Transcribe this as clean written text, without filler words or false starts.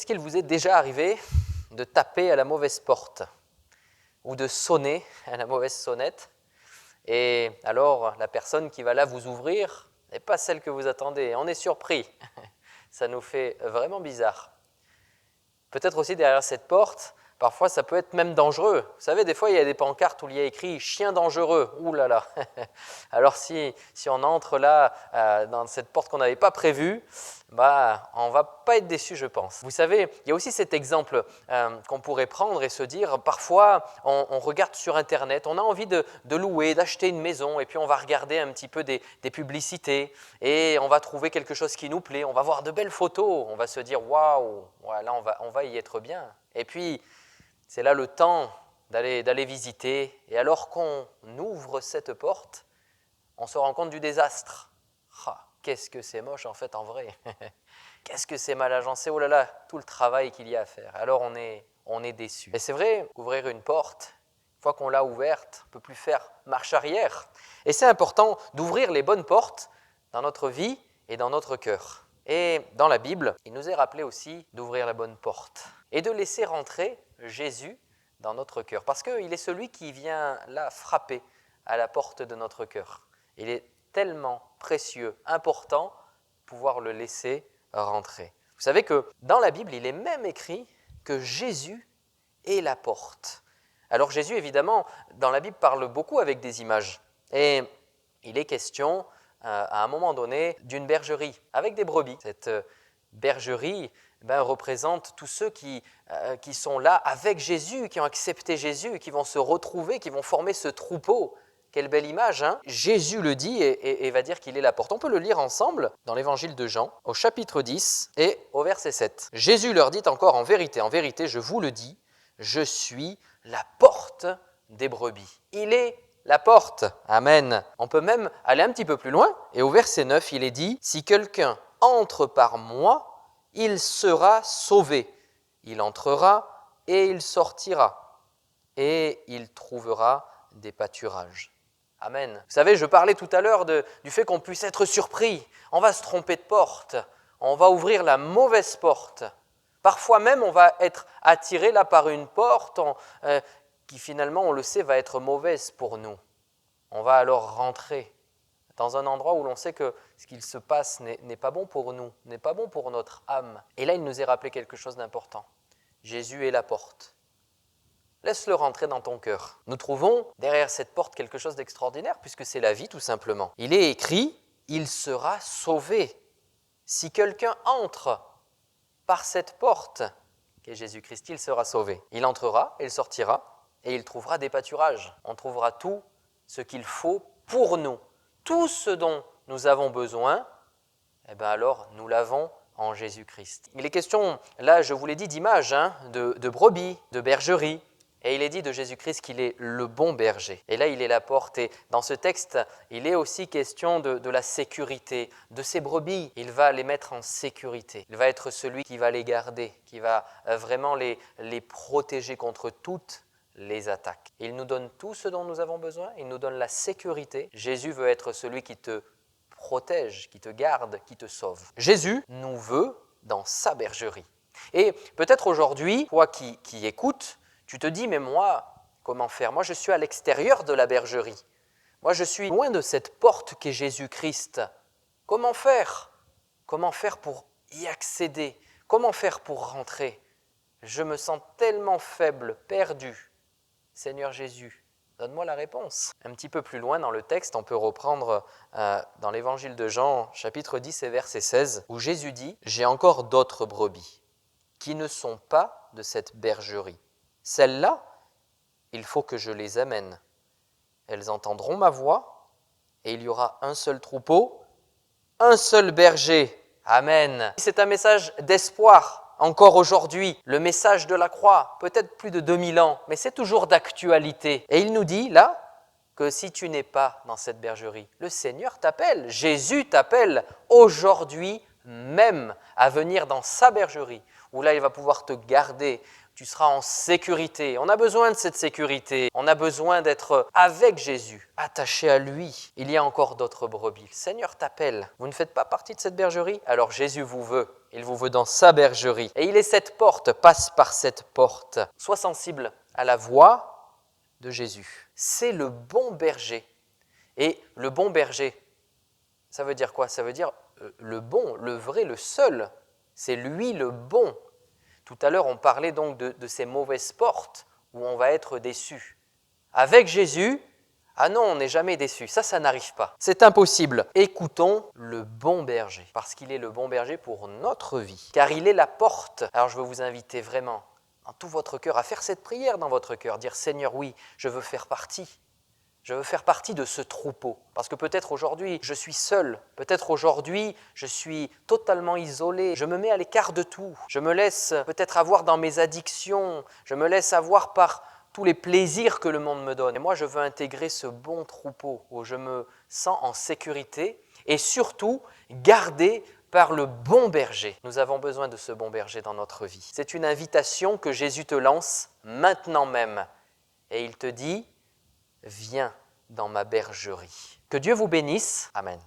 qu'il vous est déjà arrivé de taper à la mauvaise porte ou de sonner à la mauvaise sonnette et alors la personne qui va là vous ouvrir n'est pas celle que vous attendez, on est surpris, ça nous fait vraiment bizarre. Peut-être aussi derrière cette porte, parfois ça peut être même dangereux. Vous savez, des fois il y a des pancartes où il y a écrit « chien dangereux ». Ouh là là. Alors si on entre là dans cette porte qu'on n'avait pas prévue, on ne va pas être déçu, je pense. Vous savez, il y a aussi cet exemple qu'on pourrait prendre et se dire, parfois on regarde sur Internet, on a envie de louer, d'acheter une maison et puis on va regarder un petit peu des publicités et on va trouver quelque chose qui nous plaît, on va voir de belles photos, on va se dire « waouh, là on va y être bien ». Et puis c'est là le temps d'aller visiter et alors qu'on ouvre cette porte, on se rend compte du désastre. Qu'est-ce que c'est moche en fait en vrai. Qu'est-ce que c'est mal agencé, oh là là, tout le travail qu'il y a à faire. Alors on est déçu. Et c'est vrai, ouvrir une porte, une fois qu'on l'a ouverte, on ne peut plus faire marche arrière. Et c'est important d'ouvrir les bonnes portes dans notre vie et dans notre cœur. Et dans la Bible, il nous est rappelé aussi d'ouvrir la bonne porte et de laisser rentrer Jésus dans notre cœur. Parce qu'il est celui qui vient là frapper à la porte de notre cœur. Il est tellement précieux, important, pouvoir le laisser rentrer. Vous savez que dans la Bible, il est même écrit que Jésus est la porte. Alors Jésus, évidemment, dans la Bible, parle beaucoup avec des images. Et il est question, à un moment donné, d'une bergerie avec des brebis. Cette bergerie représente tous ceux qui sont là avec Jésus, qui ont accepté Jésus, qui vont se retrouver, qui vont former ce troupeau. Quelle belle image, hein? Jésus le dit et va dire qu'il est la porte. On peut le lire ensemble dans l'évangile de Jean, au chapitre 10 et au verset 7. Jésus leur dit encore en vérité, je vous le dis, je suis la porte des brebis. Il est la porte. Amen. On peut même aller un petit peu plus loin et au verset 9, il est dit, si quelqu'un entre par moi, il sera sauvé. Il entrera et il sortira et il trouvera des pâturages. Amen. Vous savez, je parlais tout à l'heure du fait qu'on puisse être surpris. On va se tromper de porte. On va ouvrir la mauvaise porte. Parfois même, on va être attiré là par une porte qui finalement, on le sait, va être mauvaise pour nous. On va alors rentrer dans un endroit où l'on sait que ce qu'il se passe n'est pas bon pour nous, n'est pas bon pour notre âme. Et là, il nous est rappelé quelque chose d'important. Jésus est la porte. Laisse-le rentrer dans ton cœur. Nous trouvons derrière cette porte quelque chose d'extraordinaire puisque c'est la vie tout simplement. Il est écrit, il sera sauvé. Si quelqu'un entre par cette porte, qui est Jésus-Christ, il sera sauvé. Il entrera, il sortira et il trouvera des pâturages. On trouvera tout ce qu'il faut pour nous. Tout ce dont nous avons besoin, alors nous l'avons en Jésus-Christ. Il est question, là je vous l'ai dit, d'image, de brebis, de bergerie. Et il est dit de Jésus-Christ qu'il est le bon berger. Et là, il est la porte. Et dans ce texte, il est aussi question de la sécurité, de ces brebis. Il va les mettre en sécurité. Il va être celui qui va les garder, qui va vraiment les protéger contre toutes les attaques. Il nous donne tout ce dont nous avons besoin. Il nous donne la sécurité. Jésus veut être celui qui te protège, qui te garde, qui te sauve. Jésus nous veut dans sa bergerie. Et peut-être aujourd'hui, toi qui écoutes, tu te dis, mais moi, comment faire? Moi, je suis à l'extérieur de la bergerie. Moi, je suis loin de cette porte qu'est Jésus-Christ. Comment faire? Comment faire pour y accéder? Comment faire pour rentrer? Je me sens tellement faible, perdu. Seigneur Jésus, donne-moi la réponse. Un petit peu plus loin dans le texte, on peut reprendre dans l'évangile de Jean, chapitre 10 et verset 16, où Jésus dit « J'ai encore d'autres brebis qui ne sont pas de cette bergerie. Celles-là, il faut que je les amène. Elles entendront ma voix et il y aura un seul troupeau, un seul berger. » Amen. C'est un message d'espoir encore aujourd'hui. Le message de la croix, peut-être plus de 2000 ans, mais c'est toujours d'actualité. Et il nous dit là que si tu n'es pas dans cette bergerie, le Seigneur t'appelle, Jésus t'appelle aujourd'hui même à venir dans sa bergerie, où là il va pouvoir te garder. tu seras en sécurité. On a besoin de cette sécurité. On a besoin d'être avec Jésus, attaché à lui. Il y a encore d'autres brebis. Le Seigneur t'appelle. Vous ne faites pas partie de cette bergerie? Alors Jésus vous veut. Il vous veut dans sa bergerie. Et il est cette porte, passe par cette porte. Sois sensible à la voix de Jésus. C'est le bon berger. Et le bon berger, ça veut dire quoi? Ça veut dire le bon, le vrai, le seul. C'est lui le bon. Tout à l'heure, on parlait donc de ces mauvaises portes où on va être déçu. Avec Jésus, ah non, on n'est jamais déçu. Ça n'arrive pas. C'est impossible. Écoutons le bon berger, parce qu'il est le bon berger pour notre vie, car il est la porte. Alors je veux vous inviter vraiment, en tout votre cœur, à faire cette prière dans votre cœur, dire « Seigneur, oui, je veux faire partie. Je veux faire partie de ce troupeau. » Parce que peut-être aujourd'hui, je suis seul. Peut-être aujourd'hui, je suis totalement isolé. Je me mets à l'écart de tout. Je me laisse peut-être avoir dans mes addictions. Je me laisse avoir par tous les plaisirs que le monde me donne. Et moi, je veux intégrer ce bon troupeau où je me sens en sécurité et surtout gardé par le bon berger. Nous avons besoin de ce bon berger dans notre vie. C'est une invitation que Jésus te lance maintenant même. Et il te dit « Viens dans ma bergerie ». Que Dieu vous bénisse. Amen.